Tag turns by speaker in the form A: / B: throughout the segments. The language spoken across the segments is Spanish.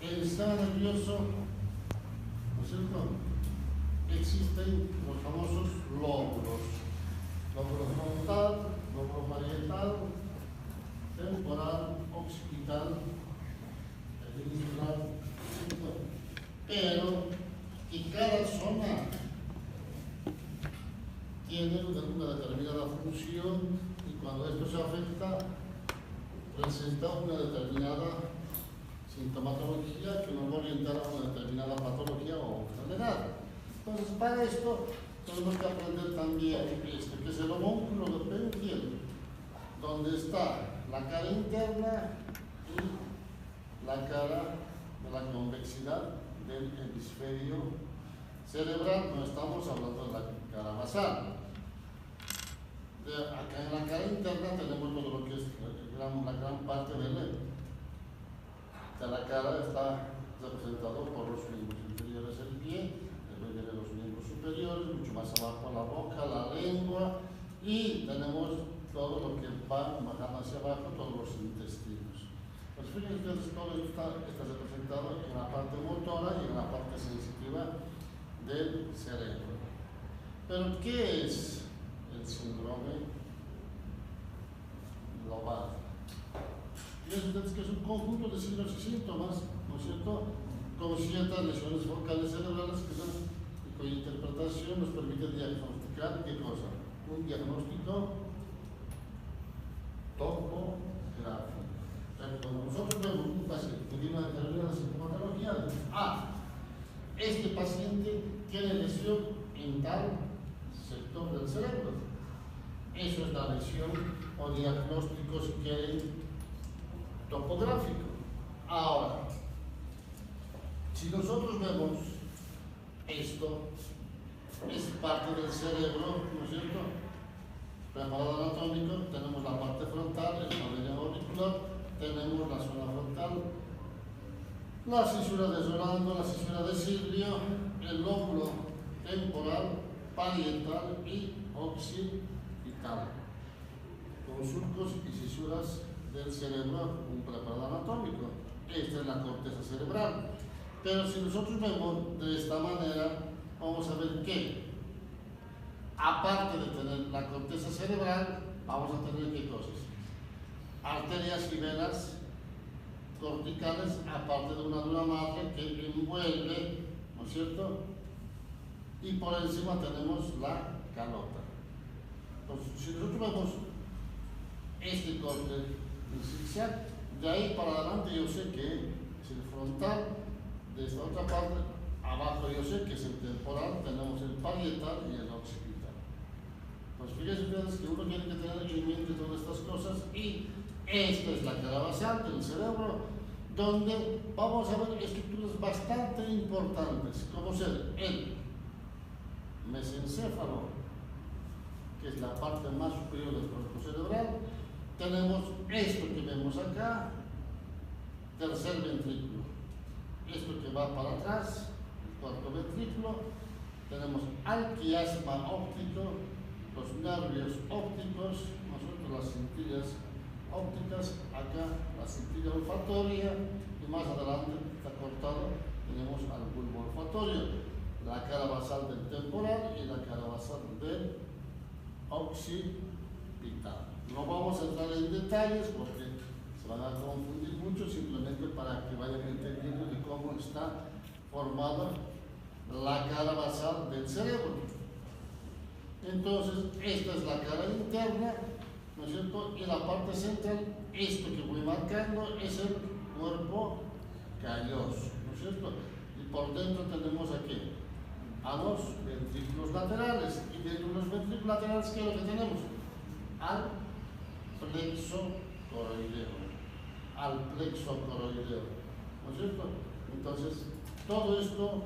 A: el sistema nervioso, ¿no es cierto? Existen los famosos lóbulos: lóbulo frontal, lóbulo parietal, temporal, occipital, peninsular, pero que cada zona tiene una determinada función, y cuando esto se afecta presenta una determinada sintomatología que nos va a orientar a una determinada patología o enfermedad. Entonces, para esto tenemos que aprender también esto, que es el homúnculo de Penfield, donde está la cara interna y la cara de la convexidad del hemisferio cerebral. No estamos hablando de la cara basal. Acá en la cara interna tenemos todo lo que es la gran parte de la cara. Está representado por los miembros inferiores del pie, después vienen los miembros superiores, mucho más abajo la boca, la lengua, y tenemos todo lo que va bajando hacia abajo, todos los intestinos. Pues fíjense ustedes, todo esto está representado en la parte motora y en la parte sensitiva del cerebro. Pero, ¿qué es el síndrome global? Fíjense ustedes que es un conjunto de signos y síntomas, ¿no es cierto?, con ciertas lesiones focales cerebrales que son, y cuya interpretación nos permite diagnosticar ¿qué cosa? Un diagnóstico topográfico. O sea, cuando nosotros vemos un paciente que tiene una determinada sintomatología, este paciente tiene lesión en tal sector del cerebro. Eso es la lesión o diagnóstico, si quieren, topográfico. Ahora, si nosotros vemos esto, es parte del cerebro, ¿no es cierto? Preparado anatómico, tenemos la parte frontal, el pabellón auricular, tenemos la zona frontal, la cisura de Rolando, la cisura de Silvio, el lóbulo temporal, parietal y occipital, con surcos y cisuras del cerebro, un preparado anatómico. Esta es la corteza cerebral. Pero si nosotros vemos de esta manera, vamos a ver que, aparte de tener la corteza cerebral, vamos a tener ¿qué cosas? Arterias y venas corticales, aparte de una dura madre que envuelve, ¿no es cierto? Y por encima tenemos la calota. Entonces, si nosotros vemos este corte en zigzag, de ahí para adelante yo sé que es el frontal. De esta otra parte, abajo yo sé que es el temporal, tenemos el parietal y el occipital. Pues fíjense ustedes que uno tiene que tener en mente todas estas cosas, y esta es la cara basal del cerebro, donde vamos a ver estructuras bastante importantes, como ser el mesencéfalo, que es la parte más superior del cuerpo cerebral. Tenemos esto que vemos acá, tercer ventrículo. Esto que va para atrás, el cuarto ventrículo. Tenemos al quiasma óptico, los nervios ópticos, nosotros las cintillas ópticas, acá la cintilla olfatoria, y más adelante está cortado, tenemos al bulbo olfatorio, la cara basal del temporal y la cara basal del occipital. No vamos a entrar en detalles porque se van a confundir mucho, simplemente para que vayan entendiendo de cómo está formada la cara basal del cerebro. Entonces, esta es la cara interna, ¿no es cierto? Y la parte central, esto que voy marcando, es el cuerpo calloso, ¿no es cierto? Y por dentro tenemos aquí a los ventrículos laterales, y dentro de los ventrículos laterales, ¿qué es lo que tenemos? Al plexo coroideo. Al plexo coroideo, ¿no es cierto? Entonces, todo esto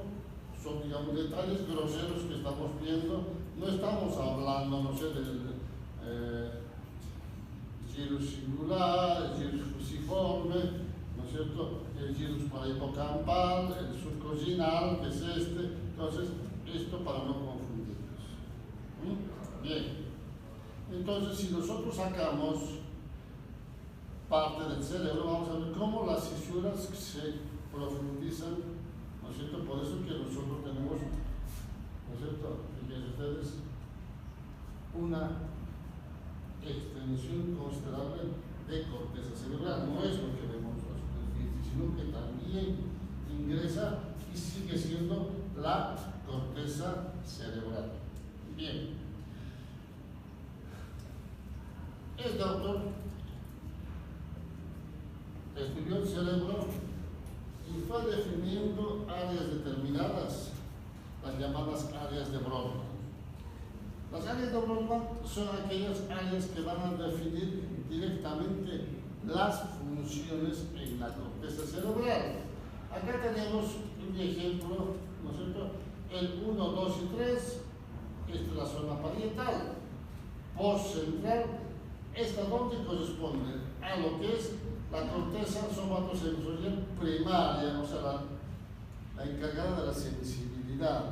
A: son, digamos, detalles groseros que estamos viendo. No estamos hablando, no sé, del gyrus singular, el gyrus fusiforme, ¿no es cierto? El gyrus parahipocampal, el surco ginal, que es este. Entonces, esto para no confundirnos. Bien. Entonces, si nosotros sacamos parte del cerebro, vamos a ver cómo las fisuras se profundizan, ¿no es cierto? Por eso que nosotros tenemos, ¿no es cierto?, fíjense ustedes, una extensión considerable de corteza cerebral. No es lo que vemos en la superficie, sino que también ingresa y sigue siendo la corteza cerebral. Bien. Este autor estudió el cerebro y fue definiendo áreas determinadas, las llamadas áreas de Brodmann. Las áreas de Brodmann son aquellas áreas que van a definir directamente las funciones en la corteza cerebral. Acá tenemos un ejemplo, ¿no es cierto? El 1, 2 y 3, esta es la zona parietal. Postcentral, esta donde corresponde a lo que es la corteza somatosensorial primaria, o sea, la encargada de la sensibilidad.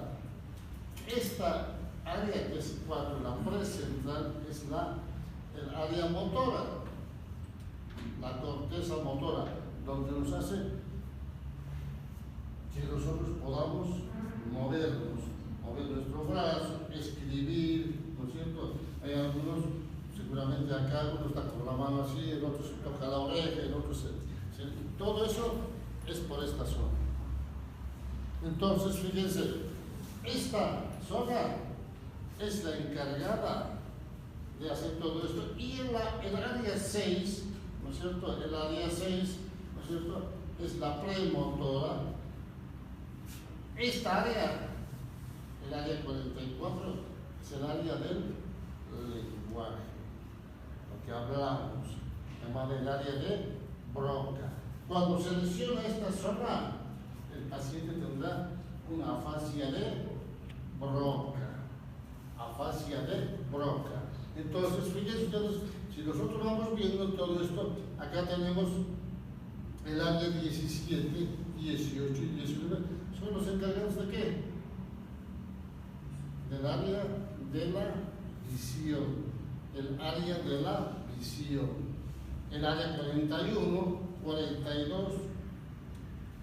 A: Esta área que es 4, la precentral, es el área motora, la corteza motora, donde nos hace que nosotros podamos movernos, mover nuestro brazo, escribir, ¿no es cierto? Hay algunos, seguramente acá uno está con la mano así, el otro se toca la oreja, el otro todo eso es por esta zona. Entonces, fíjense, esta zona es la encargada de hacer todo esto. Y el área 6, ¿no es cierto? El área 6, ¿no es cierto?, es la premotora. Esta área, el área 44, es el área del lenguaje, lo que hablamos, llamado el área de Broca. Cuando se lesiona esta zona, el paciente tendrá una afasia de Broca. Afasia de Broca. Entonces, fíjense ustedes, si nosotros vamos viendo todo esto, acá tenemos el área 17, 18 y 19, son los encargados de qué? Del área de la visión. El área de la visión. El área 41, 42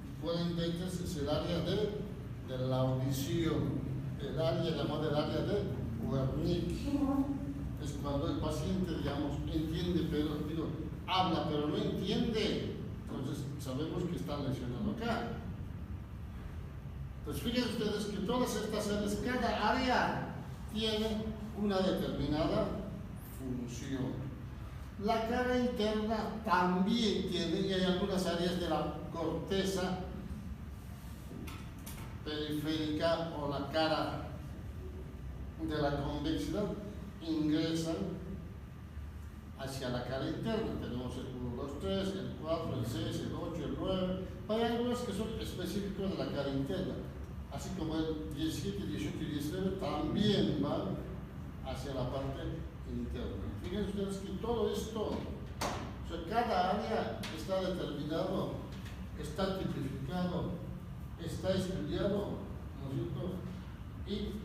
A: y 43 es el área de la audición. El área llamada el área de Wernicke. Es cuando el paciente, digamos, entiende, pero habla, pero no entiende. Entonces sabemos que está lesionado acá. Pues fíjense ustedes que todas estas áreas, cada área tiene una determinada función. La cara interna también tiene, y hay algunas áreas de la corteza periférica o la cara de la convexidad ingresan hacia la cara interna. Tenemos el 1, 2, 3, el 4, el 6, el 8, el 9. Hay algunos que son específicos de la cara interna, así como el 17, 18 y 19 también van hacia la parte interna. Fíjense ustedes que todo esto, o sea, cada área está determinado, está tipificado, está estudiado, ¿no es cierto? Y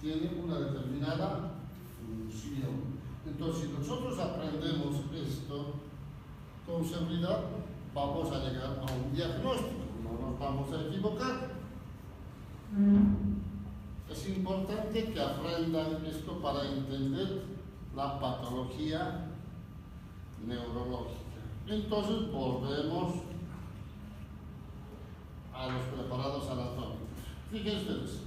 A: tiene una determinada función. Entonces, si nosotros aprendemos esto con seguridad, vamos a llegar a un diagnóstico, no nos vamos a equivocar. Es importante que aprendan esto para entender la patología neurológica. Entonces, volvemos a los preparados anatómicos. Fíjense ustedes.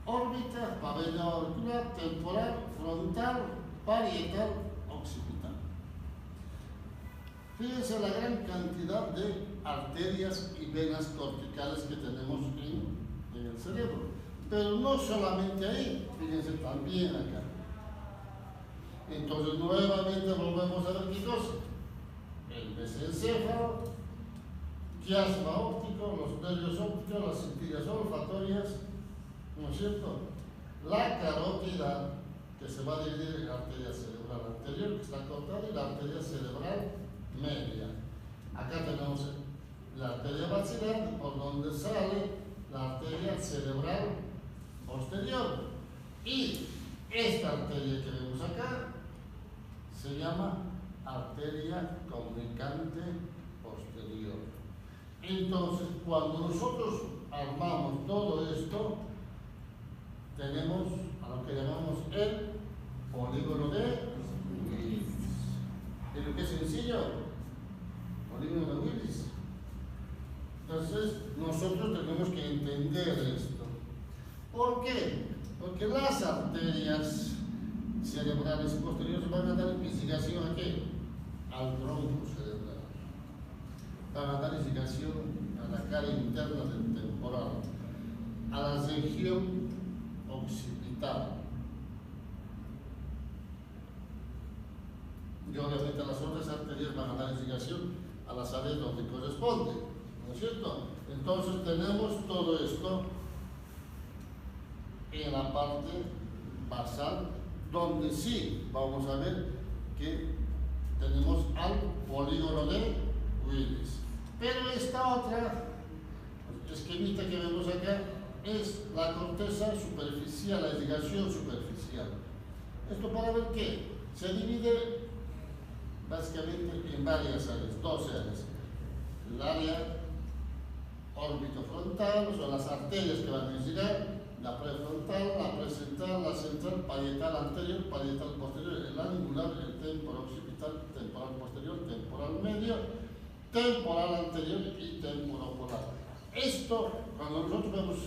A: Órbita, pabellón auricular, temporal, frontal, parietal, occipital. Fíjense la gran cantidad de arterias y venas corticales que tenemos en el cerebro. Pero no solamente ahí, fíjense también acá. Entonces nuevamente volvemos a ver qué cosa. El mesencéfalo, quiasma óptico, los nervios ópticos, las cilias olfatorias, ¿no es cierto? La carótida, que se va a dividir en la arteria cerebral anterior, que está cortada, y la arteria cerebral media. Acá tenemos la arteria maxilar, por donde sale la arteria cerebral posterior. Y esta arteria que vemos acá se llama arteria comunicante posterior. Entonces, cuando nosotros armamos todo esto, tenemos a lo que llamamos el polígono de Willis. ¿Es lo que es sencillo? Polígono de Willis. Entonces, nosotros tenemos que entender esto. ¿Por qué? Porque las arterias cerebrales posteriores van a dar irrigación ¿a qué? Al tronco cerebral. Van a dar irrigación a la cara interna del temporal, a la región occipital. Y obviamente las otras arterias van a dar irrigación a las áreas donde corresponde, ¿no es cierto? Entonces tenemos todo esto en la parte basal, donde sí vamos a ver que tenemos al polígono de Willis. Pero esta otra esquemita que vemos acá es la corteza superficial, la irrigación superficial. ¿Esto para ver qué? Se divide básicamente en varias áreas, dos áreas. El área órbitofrontal, o sea, las arterias que van a irrigar, la prefrontal, la presentral, la central, parietal anterior, parietal posterior, el angular, el temporal occipital, temporal posterior, temporal medio, temporal anterior y temporopolar. Esto, cuando nosotros vemos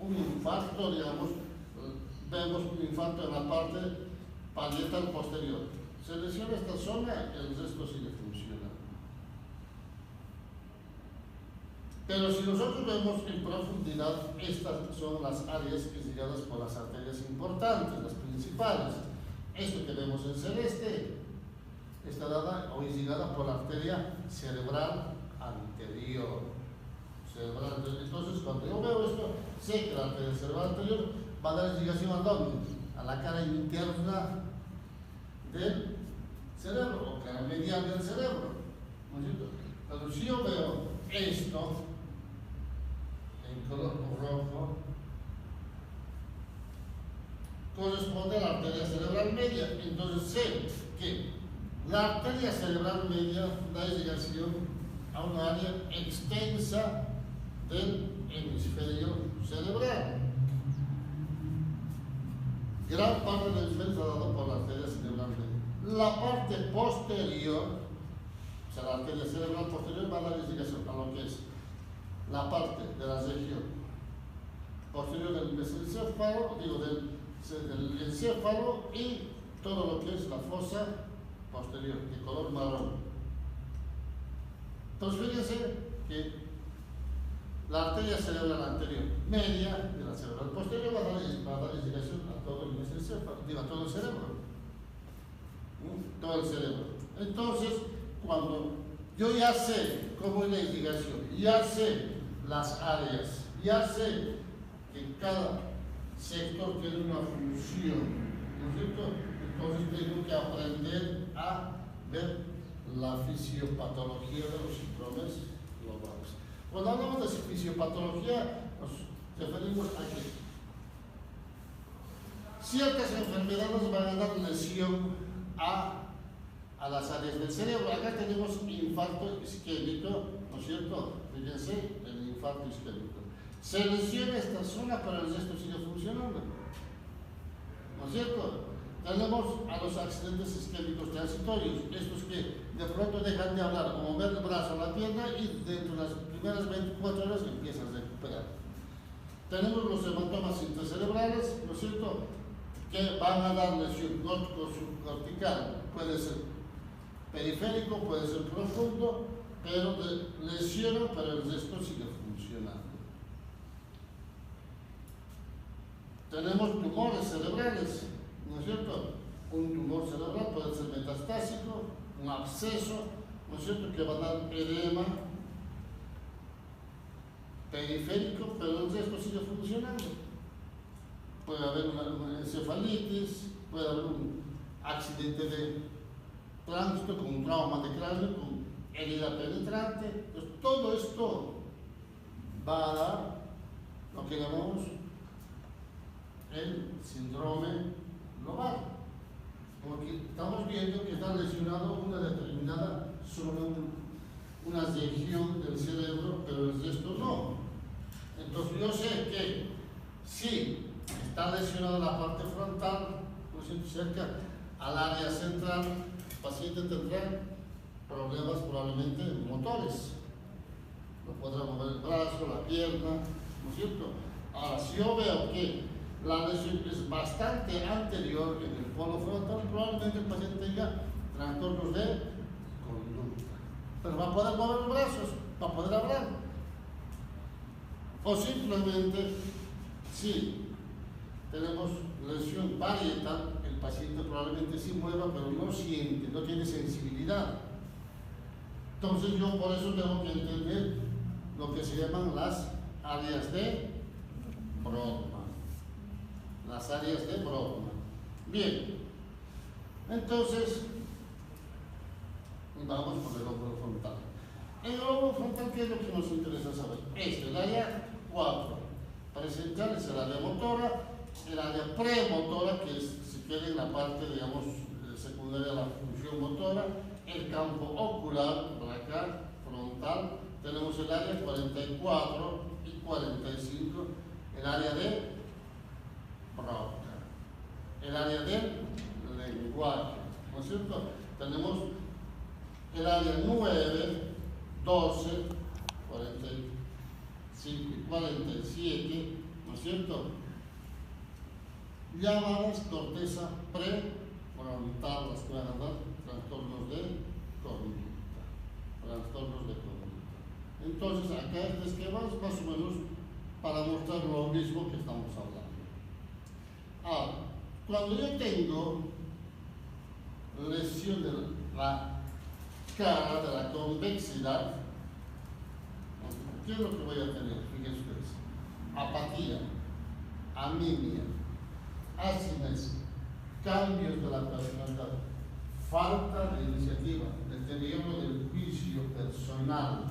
A: un infarto, digamos, vemos un infarto en la parte parietal posterior. Se lesiona esta zona, el resto sigue funcionando. Pero si nosotros vemos en profundidad, estas son las áreas irrigadas por las arterias importantes, las principales. Esto que vemos en celeste está dada o irrigada por la arteria cerebral anterior. Entonces, cuando yo veo esto, sé que la arteria cerebral anterior va a dar irrigación ¿a dónde? A la cara interna del cerebro, o cara medial del cerebro, ¿no es cierto? Pero si yo veo esto en color rojo, corresponde a la arteria cerebral media. Entonces sé que la arteria cerebral media da irrigación a una área extensa del hemisferio cerebral. Gran parte del hemisferio está dado por la arteria cerebral media. La parte posterior, o sea, la arteria cerebral posterior va a dar irrigación a lo que es la parte de la región posterior del mesencéfalo, digo, del encéfalo, y todo lo que es la fosa posterior, de color marrón. Entonces, fíjense que la arteria cerebral anterior media de la cerebral posterior va a dar irrigación a todo el mesencéfalo, digo, a todo el cerebro. Todo el cerebro. Entonces, cuando yo ya sé cómo es la irrigación, ya sé las áreas, ya sé que cada sector tiene una función, ¿no es cierto? Entonces tengo que aprender a ver la fisiopatología de los síndromes globales. Cuando hablamos de fisiopatología, nos referimos a que ciertas enfermedades van a dar lesión a las áreas del cerebro. Acá tenemos infarto isquémico, ¿no es cierto? Fíjense, el infarto isquémico. Se lesiona esta zona, pero el resto sigue funcionando, ¿no es cierto? Tenemos a los accidentes isquémicos transitorios, estos que de pronto dejan de hablar, o mover el brazo o la pierna, y dentro de las primeras 24 horas empiezan a recuperar. Tenemos los hematomas intracerebrales, ¿no es cierto?, que van a dar lesión cortical, puede ser periférico, puede ser profundo, pero lesiona, pero el resto sigue funcionando. Tenemos tumores cerebrales, ¿no es cierto? Un tumor cerebral puede ser metastásico, un absceso, ¿no es cierto?, que va a dar edema periférico, pero el resto sigue funcionando. Puede haber una encefalitis, puede haber un accidente de tránsito con un trauma de cráneo, con herida penetrante. Entonces, todo esto va a dar lo que llamamos el síndrome global. Porque estamos viendo que está lesionado una determinada zona una región del cerebro, pero el resto no. Entonces yo sé que si está lesionada la parte frontal, por ejemplo, cerca al área central, el paciente tendrá problemas probablemente motores. No podrá mover el brazo, la pierna, ¿no es cierto? Ahora, si yo veo que la lesión es bastante anterior en el polo frontal, probablemente el paciente tenga trastornos de conducta. Pero va a poder mover los brazos, va a poder hablar. O simplemente, si tenemos lesión parietal, el paciente probablemente sí mueva, pero no siente, no tiene sensibilidad. Entonces yo por eso tengo que entender lo que se llaman las áreas de Brodmann. Las áreas de Brodmann. Bien, entonces vamos por el lóbulo frontal. En el lóbulo frontal, ¿qué es lo que nos interesa saber? El área 4 presencial es el área motora, el área premotora, que es, si quiere, en la parte, digamos, secundaria de la función motora, el campo ocular, por acá, frontal, tenemos el área 44 y 45, el área de Broca, el área del lenguaje, ¿no es cierto? Tenemos el área 9, 12, 45 y 47, ¿no es cierto? Llamadas corteza prefrontal, las que van a dar trastornos de conducta. Trastornos de conducta. Entonces, acá este esquema es más o menos para mostrar lo mismo que estamos hablando. Ahora, cuando yo tengo lesión de la cara, de la convexidad, ¿qué es lo que voy a tener? Fíjense ustedes. Apatía, anemia, asinesia, cambios de la personalidad, falta de iniciativa, deterioro del juicio personal,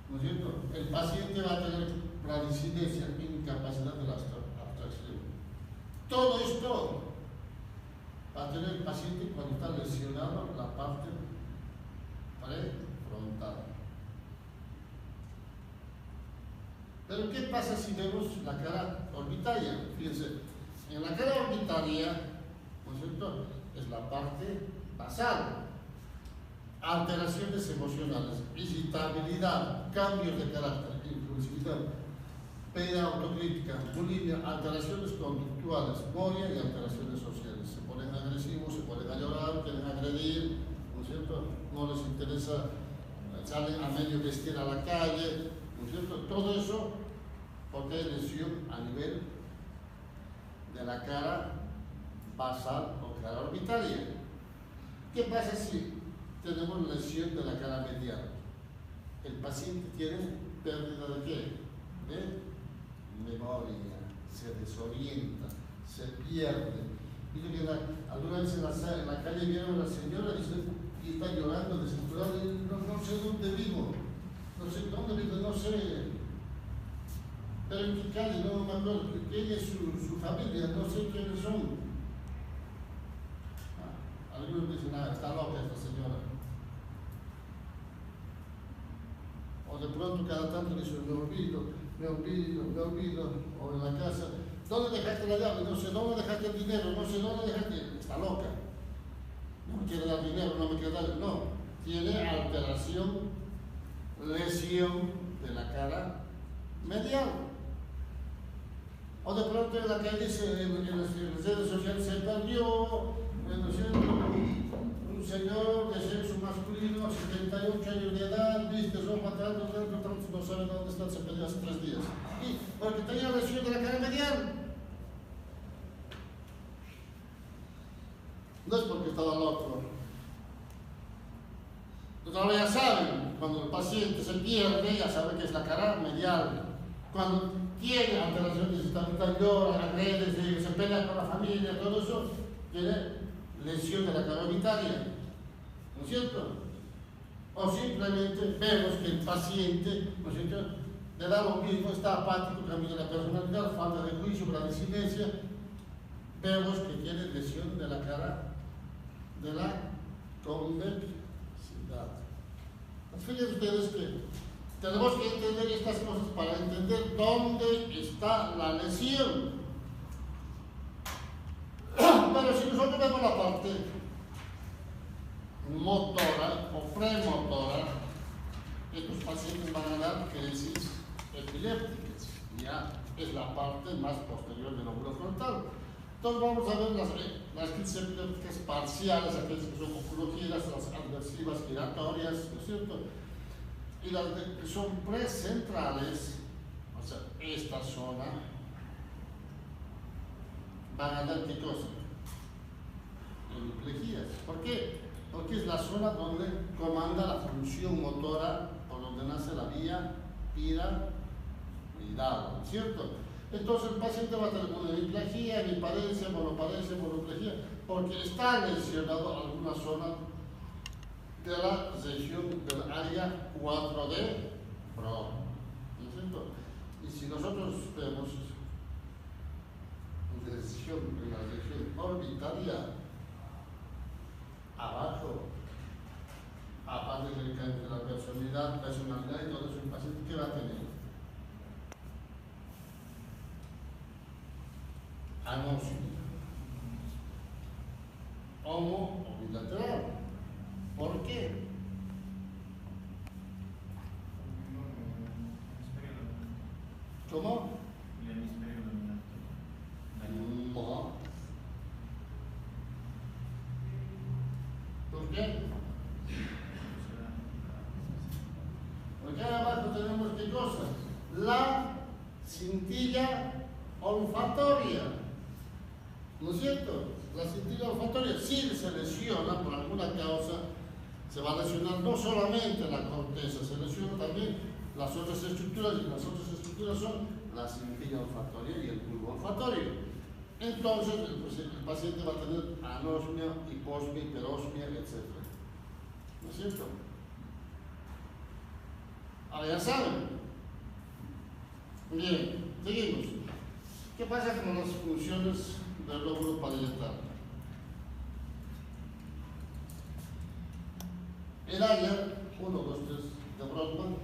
A: ¿no es cierto? El paciente va a tener planicinesia, incapacidad de la abstracción. Todo esto va a tener el paciente cuando está lesionado la parte prefrontal. Pero ¿qué pasa si vemos la cara orbitaria? Fíjense, en la cara orbitaria, ¿no es cierto?, es la parte basal. Alteraciones emocionales, irritabilidad, cambios de carácter, impulsividad, pérdida autocrítica, bulimia, alteraciones conductuales, moria y alteraciones sociales. Se ponen agresivos, se ponen a llorar, quieren agredir, ¿no es cierto? No les interesa, salen a medio vestir a la calle, ¿no es cierto? Todo eso porque hay lesión a nivel de la cara basal o cara orbitaria. ¿Qué pasa si tenemos lesión de la cara medial? El paciente tiene pérdida de qué? De memoria, se desorienta, se pierde. Dice que alguna vez en la calle vieron a la señora y está llorando desesperada y no sé dónde vivo, no sé dónde vivo, no sé. Pero en qué calle, no me acuerdo, quién es su familia, no sé quiénes son. Algunos dicen, está loca esta señora. O de pronto cada tanto dice, me olvido, o en la casa, ¿dónde dejaste la llave? No sé, ¿dónde dejaste el dinero? No sé, ¿dónde dejaste? Está loca. No me quiere dar dinero, no me quiere dar, no. Tiene alteración, lesión de la cara medial. O de pronto en la calle dice, en las redes sociales se perdió, un señor de sexo masculino, 78 años de edad, viste ropa tanto, no sabe dónde está, se perdió hace 3 días. Y porque tenía lesión de la cara medial. No es porque estaba loco. Entonces ahora ya saben, cuando el paciente se pierde, ya saben que es la cara medial. Cuando tiene alteraciones, está llora, agrede, se pelea con la familia, todo eso, tiene lesión de la cara orbitaria, ¿no es cierto? O simplemente vemos que el paciente, ¿no es cierto?, le da lo mismo, está apático, cambio de la personalidad, falta de juicio, bradicinesia, vemos que tiene lesión de la cara de la convexidad. Fíjense ustedes que tenemos que entender estas cosas para entender dónde está la lesión. Pero si nosotros vemos la parte motora o premotora, estos pacientes van a dar crisis epilépticas. Ya es la parte más posterior del lóbulo frontal. Entonces vamos a ver las crisis epilépticas parciales, aquellas que son oculogiras, las adversivas giratorias, ¿no es cierto? Y las que son precentrales, o sea, esta zona, van a dar ¿qué cosa? Hemiplejías. ¿Por qué? Porque es la zona donde comanda la función motora, por donde nace la vía piramidal, ¿no es cierto? Entonces el paciente va a tener una hemiplejía, hemiparesia, monoplejía, porque está lesionado alguna zona de la región del área 4D pro, ¿no es cierto? Y si nosotros vemos lesión en la región orbitaria, abajo, aparte del cambio de la personalidad y todo eso, el paciente ¿qué va a tener? Anosmia, homo o bilateral. ¿Por qué? ¿Cómo? No. ¿Por qué? Porque abajo tenemos ¿qué cosa? La cintilla olfatoria. ¿No es cierto? La cintilla olfatoria, si se lesiona por alguna causa, se va a lesionar no solamente la corteza, se lesiona también las otras estructuras, y las otras estructuras son la cintilla olfatoria y el bulbo olfatorio. Entonces, el paciente va a tener anosmia, hiposmia, hiperosmia, etc. ¿No es cierto? Ahora ya saben. Bien, seguimos. ¿Qué pasa con las funciones del lóbulo parietal? El área 1, 2, 3 de Brodmann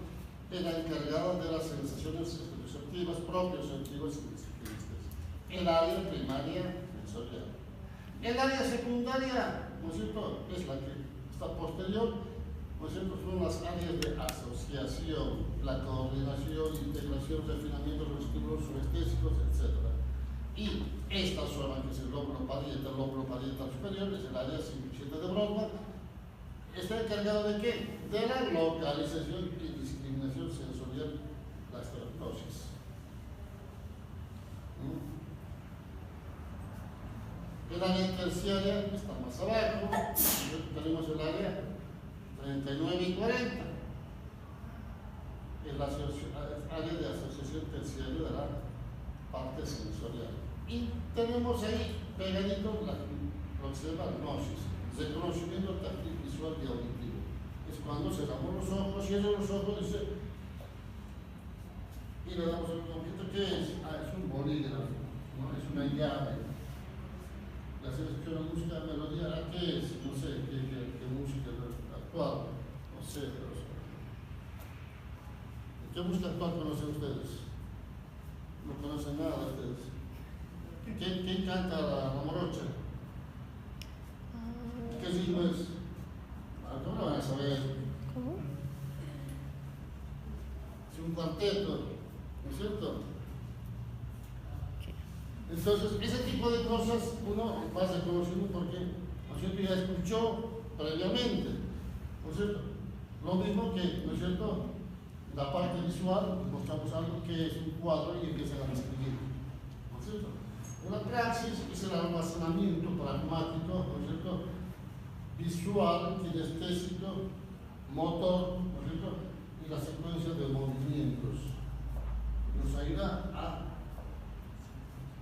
A: es la encargada de las sensaciones receptivas propioceptivas y exquisitas. El área primaria sensorial. El área secundaria, ¿no es cierto?, es la que está posterior, ¿no es cierto?, son las áreas de asociación, la coordinación, integración, refinamiento de los estímulos subestésicos, etc. Y esta zona, que es el lóbulo parietal superior, es el área 57 de Brodmann, está encargado ¿de qué? De la localización y discriminación sensorial, la estereognosis. El área terciaria está más abajo, tenemos el área 39 y 40, es la área de asociación terciaria de la parte sensorial. Y tenemos ahí pegadito lo que se llama gnosis, reconocimiento táctil, visual y auditivo. Es cuando cerramos los ojos, cierro los ojos y le damos al computer, ¿qué es? Es un bolígrafo, ¿no? Es una llave. La selección de música, melodía, ¿qué es? No sé, ¿qué música actual? No sé, pero ¿qué música actual conocen ustedes? No conocen nada ustedes. ¿Quién canta la morocha? ¿Qué ritmo es? ¿Cómo lo van a saber?
B: ¿Cómo?
A: Es un cuarteto, ¿no es cierto? Entonces, ese tipo de cosas uno va reconociendo porque, ¿no es cierto?, ya escuchó previamente, ¿no es cierto? Lo mismo que, ¿no es cierto?, la parte visual, mostramos algo que es un cuadro y empiezan a describir, ¿no es cierto? Una praxis es el almacenamiento pragmático, ¿no es cierto?, visual, kinestésico, motor, ¿no es cierto?, y la secuencia de movimientos. Nos ayuda a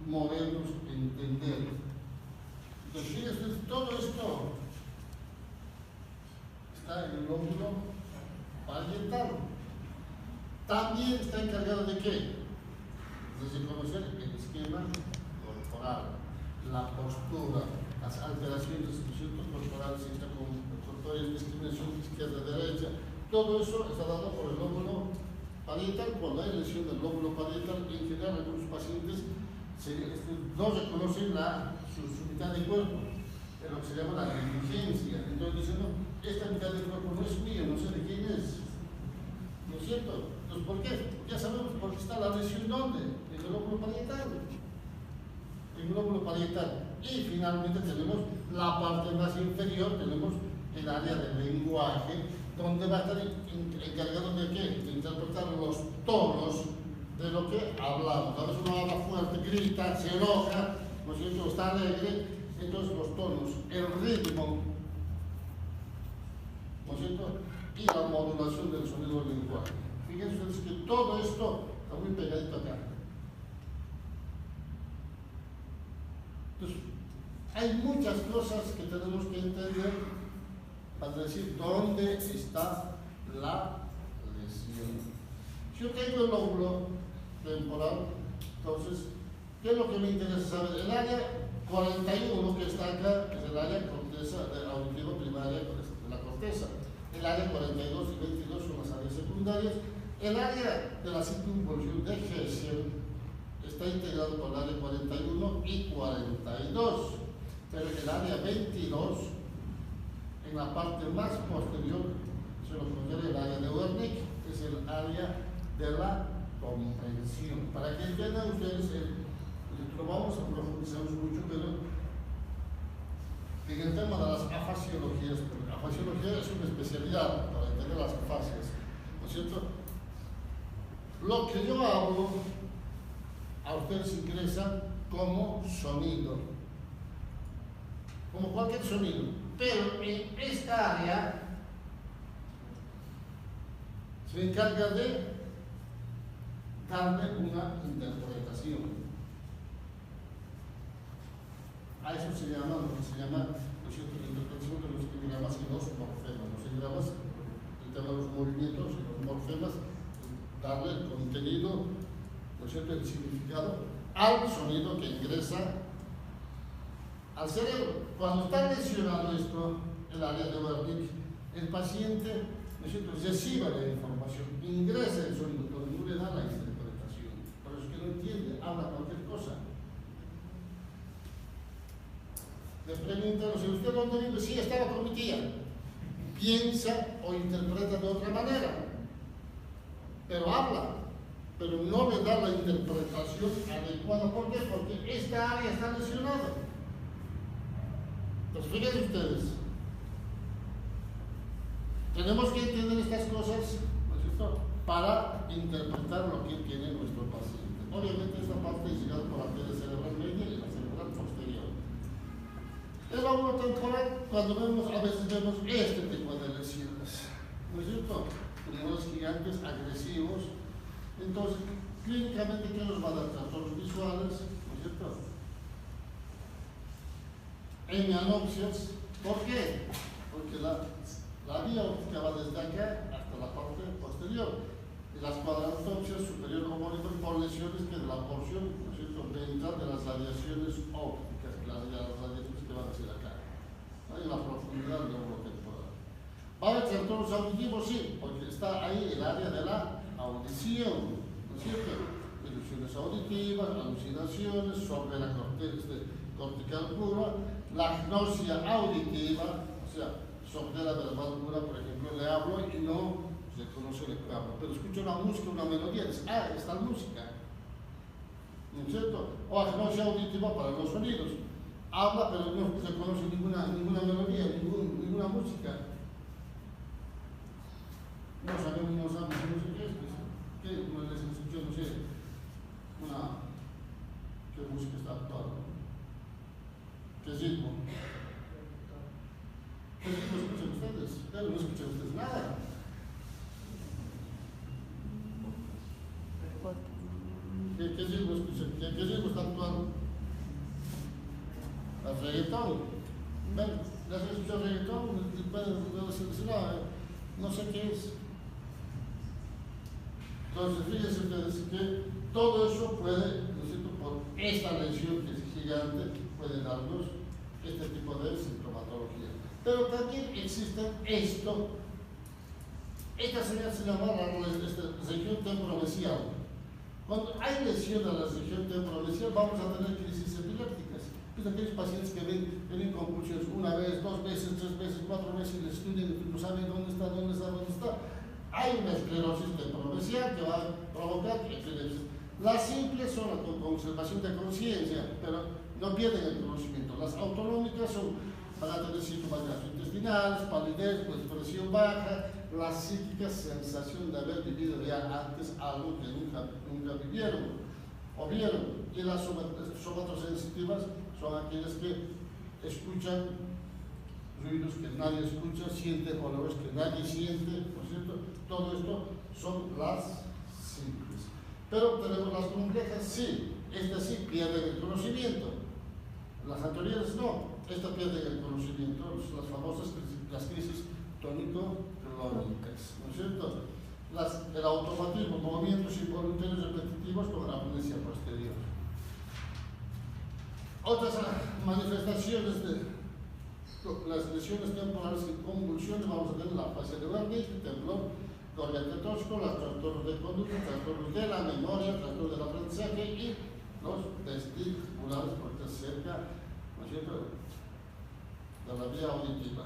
A: movernos, entender. Entonces, fíjense, todo esto está en el lóbulo parietal. También está encargado de qué? De reconocer el esquema corporal, la postura, las alteraciones corporales, corporales, discriminación izquierda-derecha, Todo eso está dado por el lóbulo parietal. Cuando hay lesión del lóbulo parietal, en general algunos pacientes no reconocen su mitad de cuerpo, es lo que se llama la negligencia. Entonces dicen, no, esta mitad del cuerpo no es mío, no sé de quién es. ¿No es cierto? Entonces, ¿por qué? Ya sabemos por qué está la lesión, ¿dónde? En el lóbulo parietal. En el lóbulo parietal. Y finalmente tenemos la parte más inferior, tenemos el área del lenguaje, donde va a estar encargado de qué? De interpretar los tonos de lo que hablamos. A veces uno habla fuerte, grita, se enoja, ¿no es cierto? Está alegre. Entonces los tonos, el ritmo, ¿no es cierto? Y la modulación del sonido del lenguaje. Fíjense ustedes que todo esto está muy pegadito acá. Entonces, hay muchas cosas que tenemos que entender para decir dónde está la lesión. Si yo tengo el lóbulo temporal, entonces, ¿qué es lo que me interesa saber? El área 41 que está acá es el área corteza auditiva primaria de la corteza. El área 42 y 22 son las áreas secundarias. El área de la circunvolución de Hessel está integrado por el área 41 y 42. Pero el área 22, en la parte más posterior, se lo considera el área de Wernicke, es el área de la comprensión. Para que entiendan ustedes, lo vamos a profundizar mucho, pero en el tema de las afasiologías, porque la afasiología es una especialidad para entender las afasias, ¿no es cierto? Lo que yo hablo a ustedes ingresa como sonido, como cualquier sonido, pero en esta área se encarga de darle una interpretación. A eso se llama, lo que se llama, ¿no es cierto?, la interpretación de los engramas y los morfemas. Los engramas, el tema de los movimientos y los morfemas, darle el contenido, ¿no es cierto?, el significado al sonido que ingresa al cerebro. Cuando está lesionado esto, el área de Wernicke, el paciente, ¿no es cierto?, recibe la información, ingresa el sonido, pero no le da la interpretación. Por eso es que no entiende, habla cualquier cosa. Le preguntan, si usted dónde vive, sí, estaba con mi tía. Piensa o interpreta de otra manera, pero habla, pero no le da la interpretación adecuada. ¿Por qué? Porque esta área está lesionada. Entonces, fíjense ustedes, tenemos que entender estas cosas, ¿no es cierto?, para interpretar lo que tiene nuestro paciente. Obviamente esta parte es llegada por la arteria cerebral media y la cerebral posterior. El lóbulo temporal, cuando a veces vemos este tipo de lesiones, ¿no es cierto?, tumores gigantes agresivos. Entonces, clínicamente, ¿qué nos va a dar? Trastornos visuales, ¿no es cierto?, hemianopsias. ¿Por qué? Porque la vía óptica va desde acá hasta la parte posterior. Y las cuadrantopsias superior homónimo por lesiones que de la porción, ¿no es cierto?, ventral de las radiaciones ópticas, las radiaciones que van a ser acá. Hay la profundidad del lóbulo temporal. ¿Va a haber trastornos auditivos? Sí, porque está ahí el área de la audición, ¿no es cierto? Ilusiones auditivas, alucinaciones sobre la corteza cortical pura, la agnosia auditiva, o sea, sordera verbal pura, por ejemplo, le hablo y no reconoce lo que hablo, pero escucho una música, una melodía, dice, ah, esta música, ¿no es cierto? O agnosia auditiva para los sonidos, habla pero no reconoce ninguna melodía, ninguna música. No sabemos qué es, ¿qué? Una vez escuché, no sé, ¿qué música está actuando? ¿Qué ritmo? ¿Qué ritmo escuchan ustedes? Pero no escuchan ustedes nada. ¿Qué ritmo escuchan? ¿Qué ritmo está actuando? El reggaetón. ¿Ven? ¿Les has escuchado reggaetón? No sé qué es. Entonces, fíjense ustedes que todo eso puede, ¿no es cierto?, por esta lesión que es gigante, puede darnos este tipo de sintomatología. Pero también existe esto, Esta señal se llama la región temporomesial. Cuando hay lesión en la región temporomesial, vamos a tener crisis epilépticas. Pues aquellos pacientes que vienen con convulsiones una vez, 2 veces, 3 veces, 4 veces, y les estudian y no saben dónde está. Hay una esclerosis temporomesial que va a provocar epilepsia. Las simples son con conservación de conciencia, pero no pierden el conocimiento. Las autonómicas van a tener síntomas gastrointestinales, palidez, pues presión baja. Las psíquicas, sensación de haber vivido ya antes algo que nunca vivieron o vieron. Y las somatosensitivas son aquellas que escuchan ruidos que nadie escucha, sienten olores que nadie siente, ¿no es cierto? Todo esto son las simples. Pero tenemos las complejas, sí, estas sí pierden el conocimiento. Las anteriores no, estas pierden el conocimiento, las famosas las crisis tónico-clónicas, ¿no es cierto? El automatismo, movimientos involuntarios repetitivos con la amnesia posterior. Otras manifestaciones de las lesiones temporales y convulsiones, vamos a tener la fase de Wernicke, temblor coriacetóxico, los trastornos de conducta, trastornos de la memoria, trastornos del aprendizaje y los vesticulares, porque es cerca, ¿no es cierto?, de la vía auditiva.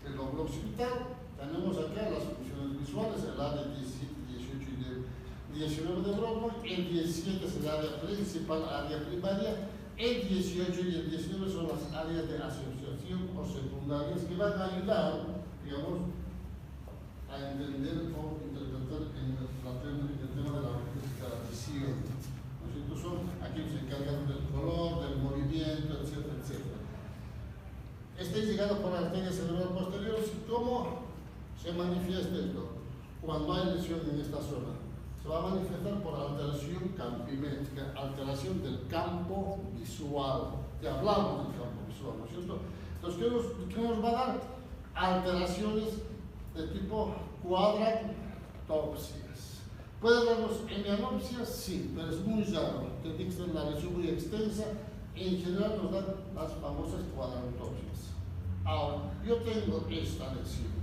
A: El lóbulo occipital, tenemos acá las funciones visuales, el área 17, 18 y 19 de Broadway, el 17 es el área principal, área primaria, el 18 y el 19 son las áreas de asociación o secundarias que van a ayudar, digamos, a entender o interpretar en el tema de la visión. Entonces, son aquellos encargados del color, del movimiento, etcétera, etcétera. Está llegado por la arteria cerebral posterior. ¿Cómo se manifiesta esto? Cuando hay lesión en esta zona, se va a manifestar por alteración campimétrica, alteración del campo visual. Ya hablamos del campo visual, ¿no es cierto? Entonces, ¿qué nos va a dar? Alteraciones de tipo cuadratopsias. ¿Puede darnos hemianopsias? Sí, pero es muy raro. Tiene que ser una lesión muy extensa. En general nos dan las famosas cuadratopsias. Ahora, yo tengo esta lesión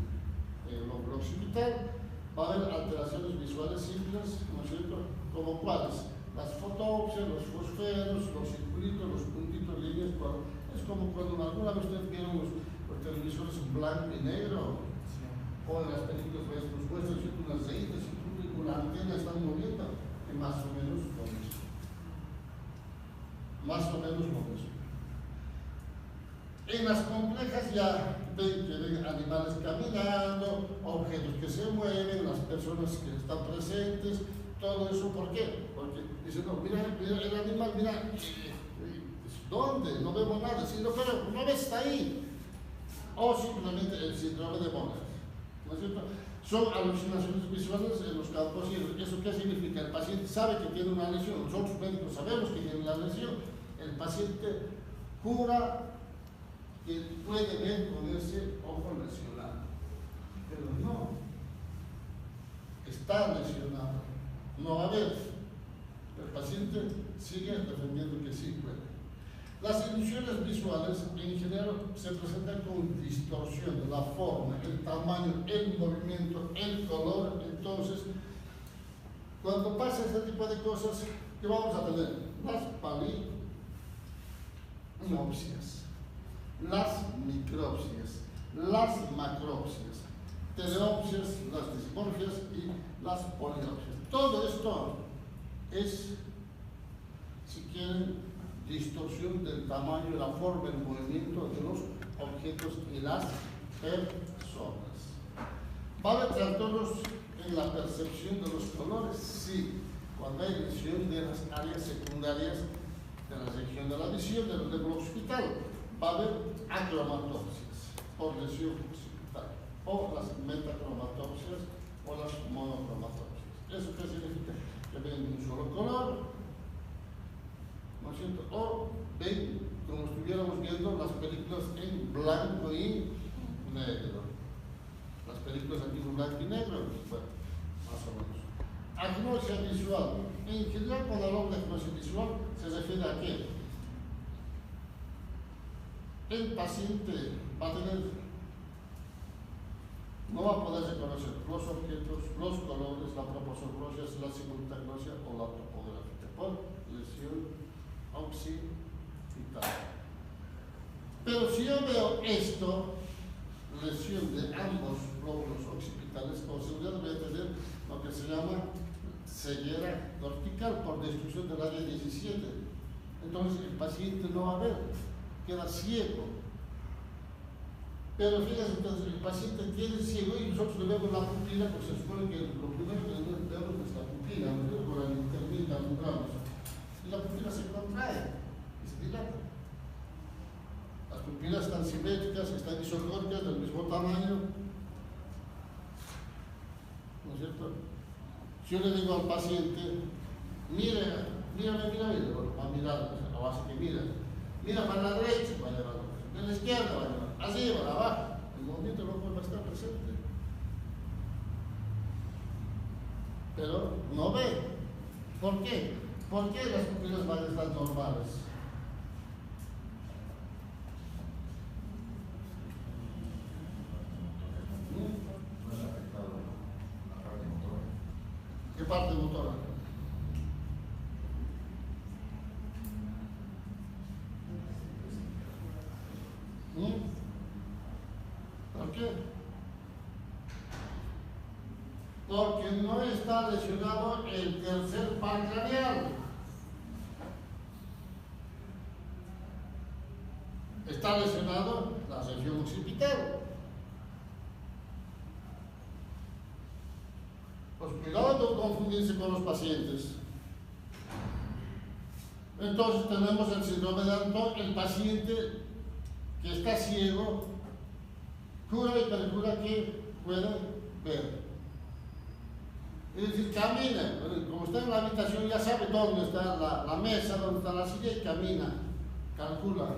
A: en el lóbulo occipital. Va a haber alteraciones visuales simples, ¿no es cierto? Como cuáles? Las fotopsias, los fosferos, los circulitos, los puntitos, líneas. Es como cuando alguna vez ustedes vieron los televisores en blanco y negro, o en las películas ves los huesos y unas raíces y la antena están moviendo, y más o menos lo mismo. Más o menos lo mismo. En las complejas ya ven que ven animales caminando, objetos que se mueven, las personas que están presentes, todo eso. ¿Por qué? Porque dicen, no, mira el animal, mira, ¿dónde? No vemos nada. Sí, no, pero no ves, está ahí. O simplemente el síndrome de Moller, ¿no es cierto? Son alucinaciones visuales en los campos ciegos. ¿Eso qué significa? El paciente sabe que tiene una lesión, nosotros médicos sabemos que tiene una lesión, el paciente jura que puede ver con ese ojo lesionado, pero no, está lesionado, no va a ver. El paciente sigue defendiendo que sí puede. Las ilusiones visuales en general se presentan con distorsión de la forma, el tamaño, el movimiento, el color. Entonces, cuando pasa este tipo de cosas, ¿qué vamos a tener? Las palinopsias, las micropsias, las macropsias, teleopsias, las dismorfias y las poliopsias. Todo esto es, si quieren, distorsión del tamaño, la forma, el movimiento de los objetos y las personas. ¿Va a haber trastornos en la percepción de los colores? Sí, cuando hay lesión de las áreas secundarias de la región de la visión del lóbulo occipital. Va a haber acromatopsias por lesión occipital, o las metacromatopsias o las monocromatopsias. ¿Eso qué significa? Que ven un solo color, ¿no es cierto? O ven como estuviéramos viendo las películas en blanco y negro. Las películas aquí en blanco y negro, bueno, más o menos. Agnosia visual. En general, cuando hablamos de agnosia visual, se refiere a qué? El paciente va a tener no va a poder reconocer los objetos, los colores, la proporción glossia, la simultánea glossia o la topográfica por lesión occipital. Pero si yo veo esto, lesión de ambos lóbulos occipitales, con seguridad voy a tener lo que se llama ceguera cortical por destrucción del área 17. Entonces el paciente no va a ver, queda ciego. Pero fíjense, entonces el paciente tiene ciego y nosotros le vemos la pupila, pues se supone que lo primero que vemos es la pupila, con la linterna alumbramos. Y la pupila se contrae y se dilata. Las pupilas están simétricas, están isogónicas, del mismo tamaño. ¿No es cierto? Si yo le digo al paciente, mire, va a mirar, a base que mira para la derecha, va a llevar a la izquierda, va a llevar arriba, abajo. El movimiento no puede estar presente. Pero no ve. ¿Por qué? ¿Por qué las pupilas van a estar normales? ¿Qué parte motora? ¿Por qué? Porque no está lesionado el tercer par craneal. Está lesionado la región occipital. Pues cuidado de confundirse con los pacientes. Entonces tenemos el síndrome de Danton, el paciente que está ciego, jura y perjura que puede ver. Es decir, camina, como está en la habitación ya sabe dónde está la mesa, dónde está la silla y camina, calcula.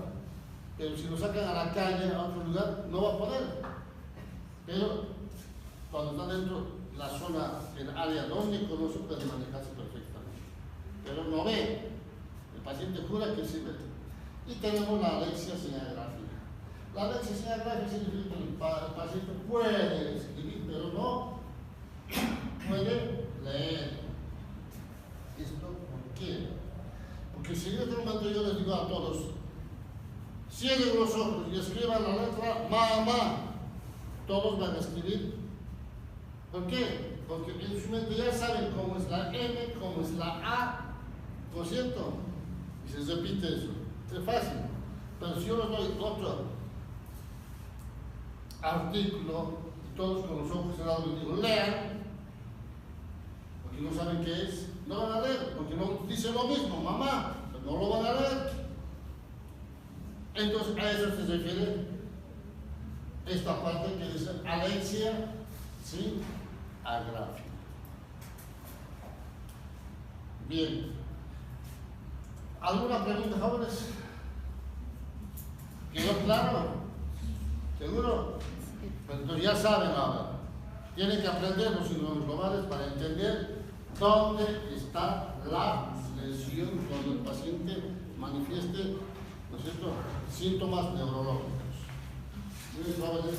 A: Pero si lo sacan a la calle, a otro lugar, no va a poder. Pero cuando está dentro de la zona, el área donde conoce, puede manejarse perfectamente. Pero no ve. El paciente jura que sí ve. Y tenemos la alexia señalográfica. La alexia señalográfica significa que el paciente puede escribir, pero no puede leer. ¿Esto por qué? Porque si en este momento yo les digo a todos, cierren los ojos y escriban la letra mamá, todos van a escribir. ¿Por qué? Porque en su mente ya saben cómo es la M, cómo es la A, ¿no es cierto? Y se repite eso. Es fácil. Pero si yo les doy otro artículo y todos con los ojos cerrados les digo, lean, porque no saben qué es, no van a leer, porque no dice lo mismo, mamá, pero no lo van a leer. Entonces a eso se refiere esta parte que dice alexia agráfica. Bien. ¿Alguna pregunta, jóvenes? ¿Quedó claro? ¿Seguro? Pues entonces ya saben ahora. Tienen que aprender los síndromes globales para entender dónde está la lesión cuando el paciente manifieste, ¿no es cierto?, síntomas neurológicos. Muy jóvenes.